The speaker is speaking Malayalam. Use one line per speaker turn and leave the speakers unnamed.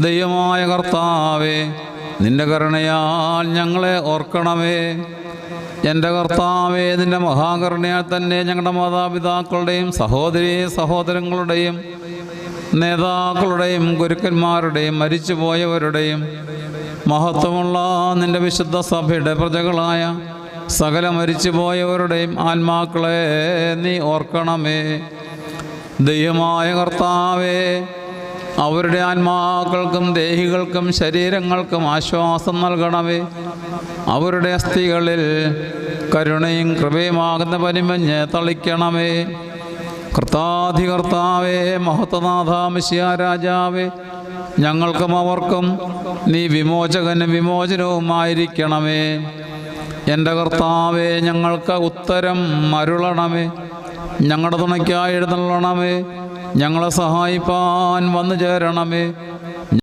ദൈവമായ കർത്താവേ, നിന്റെ കരുണയാൽ ഞങ്ങളെ ഓർക്കണമേ. എൻ്റെ കർത്താവേ, നിന്റെ മഹാകരുണയാൽ തന്നെ ഞങ്ങളുടെ മാതാപിതാക്കളുടെയും സഹോദരീ സഹോദരങ്ങളുടെയും നേതാക്കളുടെയും ഗുരുക്കന്മാരുടെയും മരിച്ചുപോയവരുടെയും മഹത്വമുള്ള നിന്റെ വിശുദ്ധ സഭയുടെ പ്രജകളായ സകല മരിച്ചുപോയവരുടെയും ആത്മാക്കളെ നീ ഓർക്കണമേ. ദൈവമായ കർത്താവേ, അവരുടെ ആത്മാക്കൾക്കും ദേഹികൾക്കും ശരീരങ്ങൾക്കും ആശ്വാസം നൽകണമേ. അവരുടെ അസ്ഥികളിൽ കരുണയും കൃപയുമാകുന്ന പനിമഞ്ഞ് തളിക്കണമേ. കർത്താധികർത്താവേ, മഹത്വനാഥ മിശിഹാ രാജാവേ, ഞങ്ങൾക്കും അവർക്കും നീ വിമോചകനും വിമോചനവുമായിരിക്കണമേ. എൻ്റെ കർത്താവേ, ഞങ്ങൾക്ക് ഉത്തരം അരുളണമേ. ഞങ്ങളുടെ തുണയ്ക്കായി എഴുന്നള്ളണമേ. ഞങ്ങളെ സഹായിപ്പാൻ വന്നു ചേരണമേ.